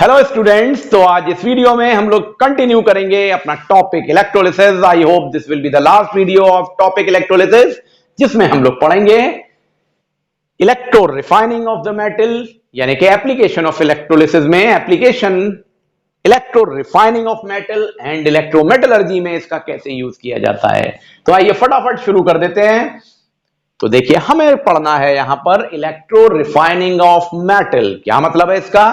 Hello students, तो आज इस वीडियो में हम लोग कंटिन्यू करेंगे अपना topic electrolysis. I hope this will be the last video of topic electrolysis, जिसमें हम लोग पढ़ेंगे electro refining of the metal, यानी कि एप्लीकेशन ऑफ इलेक्ट्रोलिसिस में application electro refining of metal and electrometallurgy में इसका कैसे यूज किया जाता है। तो आइए फटाफट शुरू कर देते हैं। तो देखिए, हमें पढ़ना है यहां पर इलेक्ट्रो रिफाइनिंग ऑफ मेटल। क्या मतलब है इसका?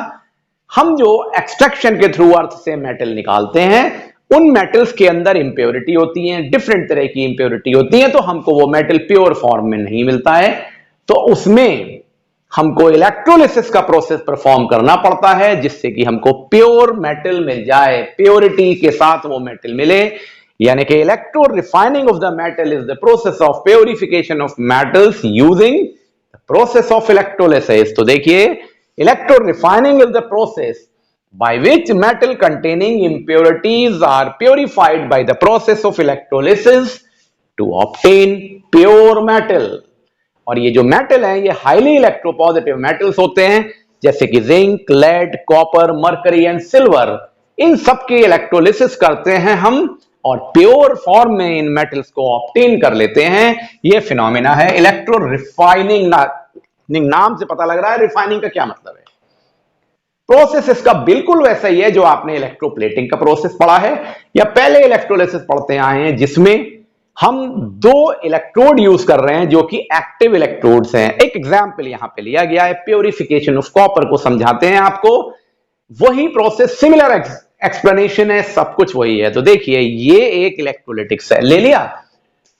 हम जो एक्सट्रैक्शन के थ्रू अर्थ से मेटल निकालते हैं, उन मेटल्स के अंदर इंप्योरिटी होती है, डिफरेंट तरह की इंप्योरिटी होती है, तो हमको वो मेटल प्योर फॉर्म में नहीं मिलता है। तो उसमें हमको इलेक्ट्रोलिसिस का प्रोसेस परफॉर्म करना पड़ता है, जिससे कि हमको प्योर मेटल मिल जाए, प्योरिटी के साथ वो मेटल मिले। यानी कि electro refining of the metal is the process of purification of metals using the process of electrolysis. तो देखिए, electro refining is the process by which metal containing impurities are purified by the process of electrolysis to obtain pure metal। और ये जो metal है, ये highly electropositive metals होते हैं, जैसे कि zinc, lead, copper, mercury and silver. इन सब की इलेक्ट्रोलिसिस करते हैं हम और प्योर फॉर्म में इन मेटल्स को ऑब्टेन कर लेते हैं। ये फिनोमेना है इलेक्ट्रो रिफाइनिंग। नाम से पता लग रहा है रिफाइनिंग का क्या मतलब है। प्रोसेस इसका बिल्कुल वैसा ही है जो आपने इलेक्ट्रोप्लेटिंग का प्रोसेस पढ़ा है या पहले इलेक्ट्रोलिसिस पढ़ते आए हैं, जिसमें हम दो इलेक्ट्रोड यूज कर रहे हैं जो कि एक्टिव इलेक्ट्रोड्स हैं। एक एग्जांपल यहां पे लिया गया है, प्योरिफिकेशन ऑफ कॉपर को समझाते हैं आपको। वही प्रोसेस, सिमिलर एक्सप्लेनेशन है, सब कुछ वही है। तो देखिए, ये एक इलेक्ट्रोलिटिक सेल ले लिया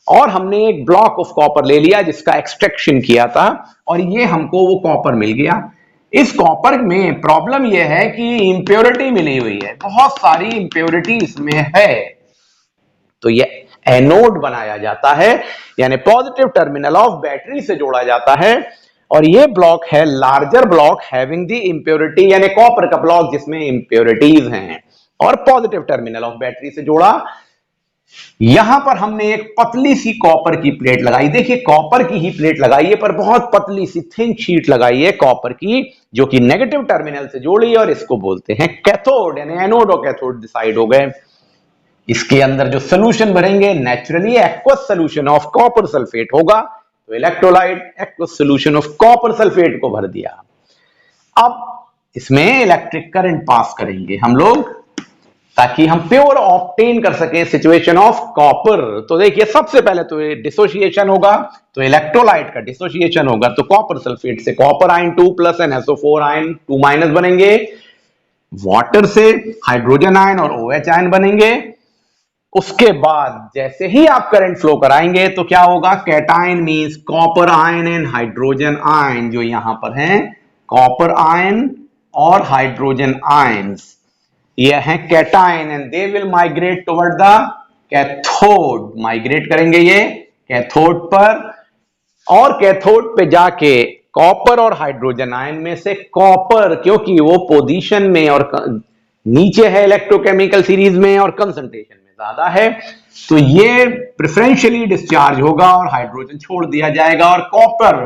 और हमने एक ब्लॉक ऑफ कॉपर ले लिया जिसका एक्सट्रैक्शन किया था, और ये हमको वो कॉपर मिल गया। इस कॉपर में प्रॉब्लम यह है कि इंप्योरिटी मिली हुई है, बहुत सारी इंप्योरिटी इसमें है। तो ये एनोड बनाया जाता है, यानी पॉजिटिव टर्मिनल ऑफ बैटरी से जोड़ा जाता है। और ये ब्लॉक है larger block having the impurity, यानी कॉपर का ब्लॉक जिसमें इंप्योरिटीज हैं, और पॉजिटिव टर्मिनल ऑफ बैटरी से जोड़ा। यहां पर हमने एक पतली सी कॉपर की प्लेट लगाई। देखिए, कॉपर की ही प्लेट लगाई है, पर बहुत पतली सी थिन शीट लगाई है कॉपर की, जो कि नेगेटिव टर्मिनल से जोड़ी, और इसको बोलते हैं कैथोड, यानी एनोड और कैथोड डिसाइड हो गए। इसके अंदर जो सोल्यूशन भरेंगे, naturally aqueous solution of copper sulphate होगा। तो electrolyte aqueous solution of copper sulphate को भर दिया। अब इसमें इलेक्ट्रिक करंट पास करेंगे हम लोग, ताकि हम प्योर ऑब्टेन कर सके सिचुएशन ऑफ कॉपर। तो देखिए, सबसे पहले तो ये डिसोसिएशन होगा, तो इलेक्ट्रोलाइट का डिसोसिएशन होगा, तो कॉपर सल्फेट से copper ion 2+ and SO4 ion 2- बनेंगे। वाटर से हाइड्रोजन आयन और OH आयन बनेंगे। उसके बाद जैसे ही आप करंट फ्लो कराएंगे तो क्या होगा? Cation means copper ion and hydrogen ion, जो यहां पर हैं कॉपर आयन और हाइड्रोजन आयन्स, ये है cation, and they will migrate toward the cathode. Migrate करेंगे ये कैथोड पर, और कैथोड पे जाके कॉपर और हाइड्रोजन आयन में से कॉपर, क्योंकि वो पोजीशन में और नीचे है इलेक्ट्रोकेमिकल सीरीज में और कंसंट्रेशन में ज्यादा है, तो ये प्रेफरेंशियली डिस्चार्ज होगा और हाइड्रोजन छोड़ दिया जाएगा, और कॉपर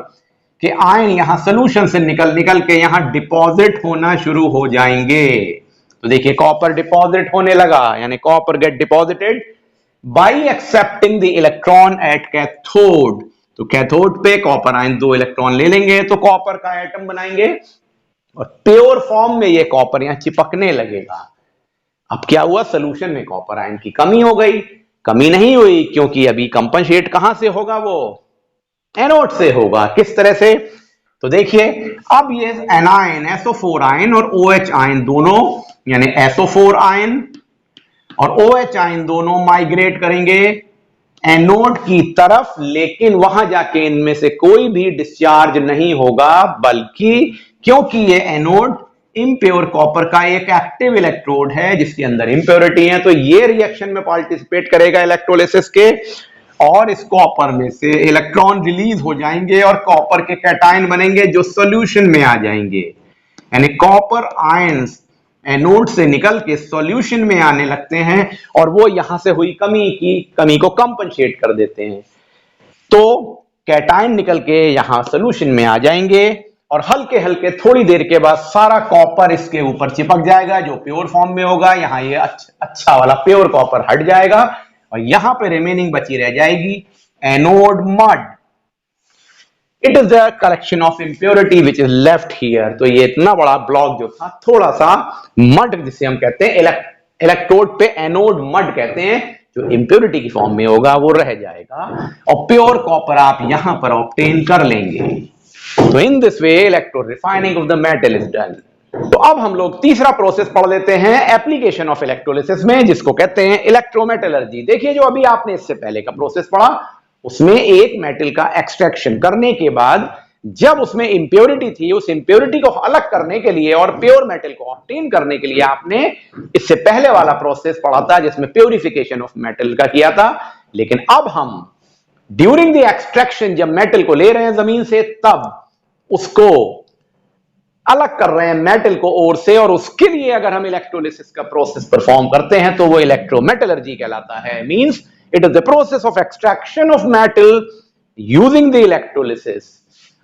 के आयन यहां सोल्यूशन से निकल के यहां डिपॉजिट होना शुरू हो जाएंगे। तो देखिए, कॉपर डिपॉजिट होने लगा, यानी copper get deposited bye accepting the electron at cathode. तो कैथोड पे कॉपर आयन 2 इलेक्ट्रॉन ले लेंगे, तो कॉपर का एटम बनाएंगे, और प्योर फॉर्म में ये कॉपर यहां चिपकने लगेगा। अब क्या हुआ? सोल्यूशन में कॉपर आयन की कमी हो गई। कमी नहीं हुई, क्योंकि अभी कंपनसेट कहां से होगा? वो एनोड से होगा। किस तरह से? तो देखिए, अब ये एनायन SO4 आयन और OH आयन दोनों, यानी SO4 आयन और OH आयन दोनों माइग्रेट करेंगे एनोड की तरफ, लेकिन वहां जाके इनमें से कोई भी डिस्चार्ज नहीं होगा, बल्कि क्योंकि ये एनोड इम्प्योर कॉपर का एक एक्टिव इलेक्ट्रोड है जिसके अंदर इम्प्योरिटी है, तो ये रिएक्शन में पार्टिसिपेट करेगा इलेक्ट्रोलिसिस के, और इस कॉपर में से इलेक्ट्रॉन रिलीज हो जाएंगे और कॉपर के कैटायन बनेंगे जो सॉल्यूशन में आ जाएंगे। यानी कॉपर आयंस एनोड से निकल के सॉल्यूशन में आने लगते हैं, और वो यहां से हुई कमी को कंपनसेट कर देते हैं। तो कैटायन निकल के यहां सॉल्यूशन में आ जाएंगे, और हल्के हल्के थोड़ी देर के बाद सारा कॉपर इसके ऊपर चिपक जाएगा, जो प्योर फॉर्म में होगा। यहां ये अच्छा वाला प्योर कॉपर हट जाएगा और यहां पे रिमेनिंग बची रह जाएगी anode mud. It is the collection of impurity which is left here. तो ये इतना बड़ा ब्लॉक जो था, थोड़ा सा मड जिसे हम कहते हैं, इलेक्ट्रोड पे एनोड मड कहते हैं, जो इंप्योरिटी की फॉर्म में होगा वो रह जाएगा और प्योर कॉपर आप यहां पर ऑब्टेन कर लेंगे। तो in this way electro refining of the metal is done. तो अब हम लोग तीसरा प्रोसेस पढ़ लेते हैं एप्लीकेशन ऑफ इलेक्ट्रोलिसिस में, जिसको कहते हैं इलेक्ट्रोमेटलर्जी। देखिए जो अभी आपने इससे पहले का प्रोसेस पढ़ा, उसमें एक मेटल का एक्सट्रैक्शन करने के बाद जब उसमें इंप्योरिटी थी, उस इंप्योरिटी को अलग करने के लिए और प्योर मेटल को ऑब्टेन करने के लिए आपने इससे पहले वाला प्रोसेस पढ़ा था, जिसमें प्योरिफिकेशन ऑफ मेटल का किया था। लेकिन अब हम ड्यूरिंग द एक्सट्रैक्शन, जब मेटल को ले रहे हैं जमीन से, तब उसको अलग कर रहे हैं मेटल को ओर से, और उसके लिए अगर हम इलेक्ट्रोलिसिस का प्रोसेस परफॉर्म करते हैं तो वो इलेक्ट्रोमेटलर्जी कहलाता है। Means it is the process of extraction of metal using the electrolysis.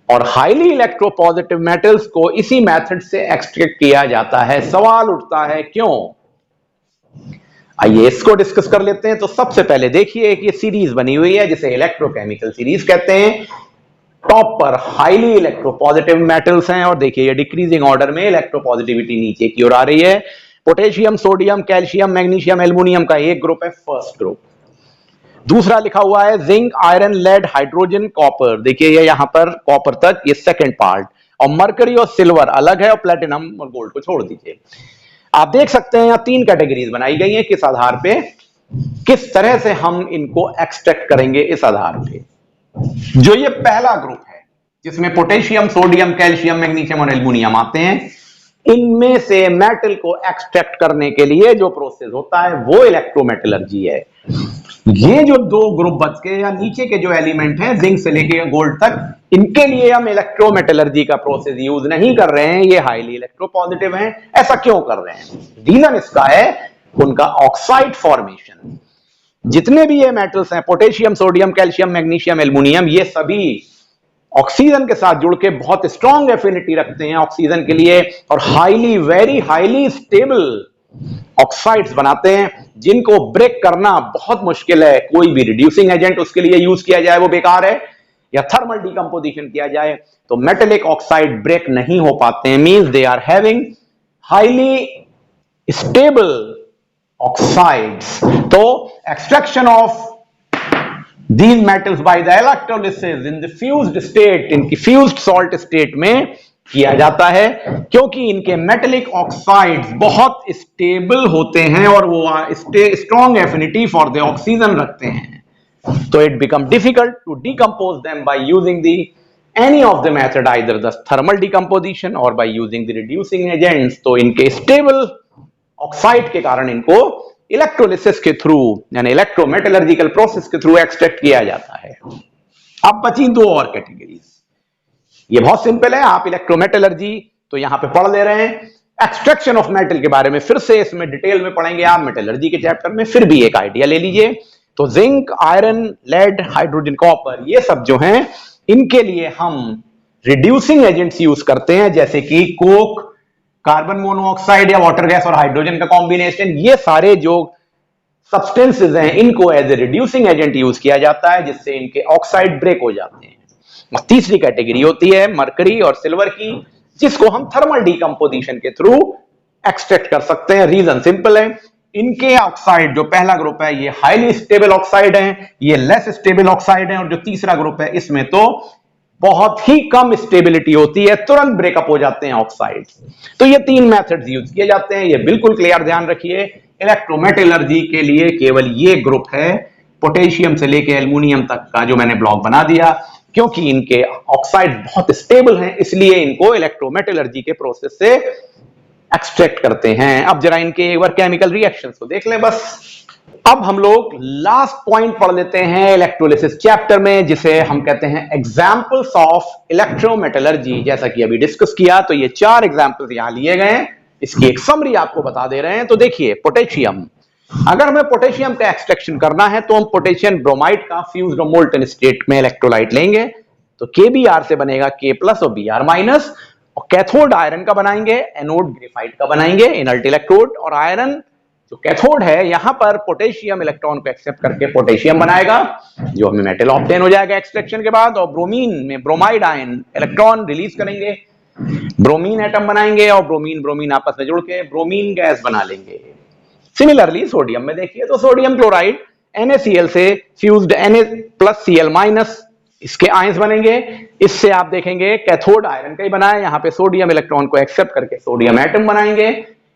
और हाईली इलेक्ट्रोपॉजिटिव मेटल्स को इसी मेथड से एक्सट्रैक्ट किया जाता है। सवाल उठता है क्यों? आइए इसको डिस्कस कर लेते हैं। तो सबसे पहले देखिए कि ये सीरीज बनी हुई है जिसे इलेक्ट्रोकेमिकल सीरीज कहते हैं। टॉप पर हाईली इलेक्ट्रोपॉजिटिव मेटल्स हैं और देखिए ये डिक्रीजिंग ऑर्डर में इलेक्ट्रोपॉजिटिविटी नीचे की ओर आ रही है। Potassium, sodium, calcium, magnesium, aluminium का एक ग्रुप है, फर्स्ट ग्रुप। दूसरा लिखा हुआ है zinc, iron, lead, hydrogen, copper. देखिए ये यहां पर कॉपर तक ये सेकंड पार्ट, और मरकरी और सिल्वर अलग है, और प्लेटिनम और गोल्ड को छोड़ दीजिए। आप देख सकते हैं यहां तीन कैटेगरीज बनाई गई हैं। किस आधार पे, किस तरह से हम इनको एक्सट्रैक्ट करेंगे, इस आधार पे। जो ये पहला ग्रुप है जिसमें पोटेशियम, सोडियम, कैल्शियम, मैग्नीशियम और एल्युमिनियम आते हैं, इनमें से मेटल को एक्सट्रैक्ट करने के लिए जो प्रोसेस होता है वो इलेक्ट्रोमेटलर्जी है। ये जो दो ग्रुप बच के या नीचे के जो एलिमेंट हैं जिंक से लेके गोल्ड तक, इनके लिए हम इलेक्ट्रोमेटलर्जी का प्रोसेस यूज नहीं कर रहे हैं। ये हाईली इलेक्ट्रोपॉजिटिव हैं। ऐसा क्यों कर रहे हैं? रीजन इसका है उनका ऑक्साइड फॉर्मेशन। जितने भी ये मेटल्स हैं, potassium, sodium, calcium, magnesium, aluminium, ये सभी ऑक्सीजन के साथ जुड़ के बहुत स्ट्रॉन्ग एफिनिटी रखते हैं ऑक्सीजन के लिए, और highly, very highly stable oxides बनाते हैं, जिनको ब्रेक करना बहुत मुश्किल है। कोई भी रिड्यूसिंग एजेंट उसके लिए यूज किया जाए वो बेकार है, या थर्मल डिकम्पोजिशन किया जाए तो मेटेलिक ऑक्साइड ब्रेक नहीं हो पाते हैं। Means they are having highly stable oxides. तो extraction of these metals by the electrolysis in the fused state, इनकी fused salt state में किया जाता है, क्योंकि इनके मेटेलिक ऑक्साइड्स बहुत स्टेबल होते हैं और वो strong affinity for the oxygen रखते हैं। तो it become difficult to decompose them by using the any of the method, either the thermal decomposition और by using the reducing agents. तो इनके स्टेबल ऑक्साइड के कारण इनको इलेक्ट्रोलिसिस के थ्रू, यानी इलेक्ट्रोमेटलर्जिकल प्रोसेस के थ्रू एक्सट्रैक्ट किया जाता है। अब बची दो और कैटेगरीज। ये बहुत सिंपल है, आप इलेक्ट्रोमेटलर्जी तो यहां पे पढ़ ले रहे हैं। एक्सट्रैक्शन ऑफ मेटल के बारे में फिर से इसमें डिटेल में पढ़ेंगे आप मेटलर्जी के चैप्टर में, फिर भी एक आइडिया ले लीजिए। तो zinc, iron, lead, hydrogen, copper, ये सब जो हैं, इनके लिए हम रिड्यूसिंग एजेंट्स यूज करते हैं, जैसे कि कोक, कार्बन मोनोऑक्साइड या वाटर गैस और हाइड्रोजन का कॉम्बिनेशन। ये सारे जो सब्सटेंसेस हैं, इनको as a reducing agent use किया जाता है, जिससे इनके ऑक्साइड ब्रेक हो जाते हैं। और तीसरी कैटेगरी होती है मरकरी और सिल्वर की, जिसको हम थर्मल डिकम्पोजिशन के थ्रू एक्सट्रैक्ट कर सकते हैं। रीजन सिंपल है, इनके ऑक्साइड जो पहला ग्रुप है ये हाईली स्टेबल ऑक्साइड है, ये लेस स्टेबल ऑक्साइड है, और जो तीसरा ग्रुप है इसमें तो बहुत ही कम स्टेबिलिटी होती है, तुरंत ब्रेकअप हो जाते हैं ऑक्साइड्स। तो ये तीन मेथड्स यूज किए जाते हैं, ये बिल्कुल क्लियर ध्यान रखिए। इलेक्ट्रोमेटलर्जी के लिए केवल ये ग्रुप है, पोटेशियम से लेके एल्युमिनियम तक का जो मैंने ब्लॉक बना दिया, क्योंकि इनके ऑक्साइड बहुत स्टेबल हैं, इसलिए इनको इलेक्ट्रोमेटलर्जी के प्रोसेस से एक्सट्रैक्ट करते हैं। अब जरा इनके एक बार केमिकल रिएक्शंस को देख लें बस। अब हम लोग लास्ट पॉइंट पढ़ लेते हैं इलेक्ट्रोलिसिस चैप्टर में, जिसे हम कहते हैं एग्जांपल्स ऑफ इलेक्ट्रोमेटलर्जी। जैसा कि अभी डिस्कस किया, तो ये 4 एग्जांपल्स यहां लिए गए हैं, इसकी एक समरी आपको बता दे रहे हैं। तो देखिए, पोटेशियम, अगर हमें पोटेशियम का एक्सट्रैक्शन करना है तो हम पोटेशियम ब्रोमाइड का फ्यूज्ड और मोल्टन स्टेट में इलेक्ट्रोलाइट लेंगे। तो KBr से बनेगा K प्लस और Br माइनस। और कैथोड आयरन का बनाएंगे, एनोड ग्रेफाइट का बनाएंगे, इनर्ट इलेक्ट्रोड। और आयरन जो कैथोड है यहां पर पोटेशियम इलेक्ट्रॉन को एक्सेप्ट करके पोटेशियम बनाएगा, जो हमें मेटल ऑब्टेन हो जाएगा एक्सट्रैक्शन के बाद। और ब्रोमीन में ब्रोमाइड आयन इलेक्ट्रॉन रिलीज करेंगे, ब्रोमीन एटम बनाएंगे और ब्रोमीन ब्रोमीन आपस में जुड़ के ब्रोमीन गैस बना लेंगे। सिमिलरली सोडियम में देखिए तो सोडियम क्लोराइड NaCl से फ्यूज्ड Na+Cl- इसके आयंस बनेंगे। इससे आप देखेंगे कैथोड आयरन का ही बना है, यहां पे सोडियम इलेक्ट्रॉन को एक्सेप्ट करके सोडियम एटम बनाएंगे,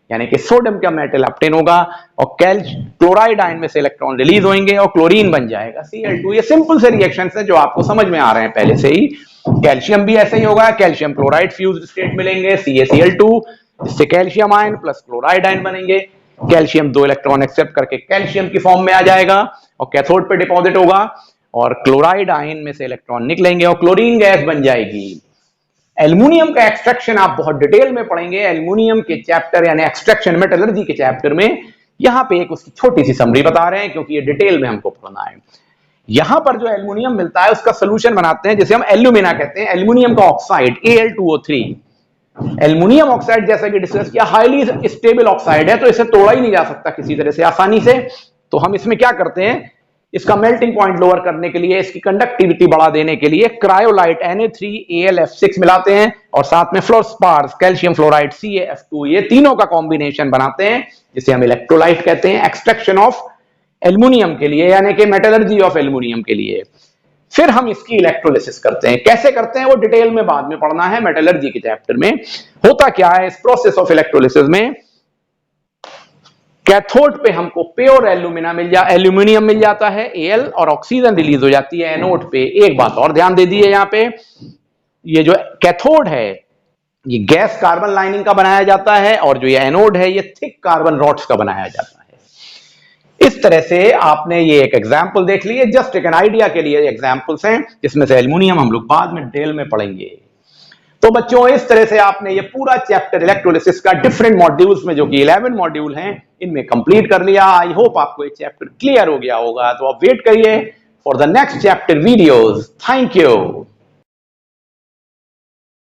यानी कि सोडियम का मेटल ऑब्टेन होगा। और क्लोराइड आयन में से इलेक्ट्रॉन रिलीज होंगे और क्लोरीन बन जाएगा Cl2। ये सिंपल से रिएक्शंस हैं जो आपको समझ में आ रहे हैं पहले से ही। कैल्शियम भी ऐसे ही होगा, कैल्शियम क्लोराइड फ्यूज्ड स्टेट मिलेंगे CaCl2, जिससे calcium ion plus chloride ion बनेंगे। कैल्शियम 2 इलेक्ट्रॉन एक्सेप्ट करके कैल्शियम की फॉर्म में आ जाएगा और कैथोड पे डिपॉजिट होगा। और क्लोराइड आयन में से इलेक्ट्रॉन निकलेंगे और क्लोरीन गैस बन जाएगी। एल्युमिनियम का एक्सट्रैक्शन आप बहुत डिटेल में पढ़ेंगे एल्युमिनियम के चैप्टर यानी एक्सट्रैक्शन मेटलर्जी के चैप्टर में। यहां पे एक उसकी छोटी सी समरी बता रहे हैं क्योंकि ये डिटेल में हमको पढ़ना है। यहां पर जो एल्युमिनियम मिलता है उसका सोल्यूशन बनाते हैं जिसे हम एल्यूमिना कहते हैं। एल्युमिनियम का ऑक्साइड Al2O3, एल्युमिनियम ऑक्साइड जैसा कि डिस्कस किया हाईली स्टेबल ऑक्साइड है, तो इसे तोड़ा ही नहीं जा सकता किसी तरह से आसानी से। तो हम इसमें क्या करते हैं, इसका मेल्टिंग पॉइंट लोअर करने के लिए, इसकी कंडक्टिविटी बढ़ा देने के लिए क्रायोलाइट Na3Al मिलाते हैं और साथ में फ्लोरस्पार्स कैल्शियम फ्लोराइड CaF2, ये तीनों का कॉम्बिनेशन बनाते हैं जिसे हम इलेक्ट्रोलाइट कहते हैं एक्सट्रैक्शन ऑफ एल्युमिनियम के लिए, यानी कि मेटलर्जी ऑफ एल्युमिनियम के लिए। फिर हम इसकी इलेक्ट्रोलिसिस करते हैं। कैसे करते हैं वो डिटेल में बाद में पढ़ना है मेटलर्जी के चैप्टर में। होता क्या है इस प्रोसेस ऑफ इलेक्ट्रोलिसिस में, कैथोड पे हमको प्योर एल्यूमिनियम मिल जाता है Al, और ऑक्सीजन रिलीज हो जाती है एनोड पे। एक बात और ध्यान दे दीजिए, यहां पे ये जो कैथोड है ये गैस कार्बन लाइनिंग का बनाया जाता है और जो ये एनोड है ये थिक कार्बन रॉड्स का बनाया जाता है। इस तरह से आपने ये एक एग्जाम्पल देख ली है, जस्ट एक आइडिया के लिए एग्जाम्पल्स हैं जिसमें से एल्युमिनियम हम लोग बाद में डिटेल में पढ़ेंगे। तो बच्चों इस तरह से आपने ये पूरा चैप्टर इलेक्ट्रोलिसिस का डिफरेंट मॉड्यूल्स में, जो कि 11 मॉड्यूल हैं, इनमें कंप्लीट कर लिया। आई होप आपको ये चैप्टर क्लियर हो गया होगा। तो आप वेट करिए for the next chapter videos. Thank you.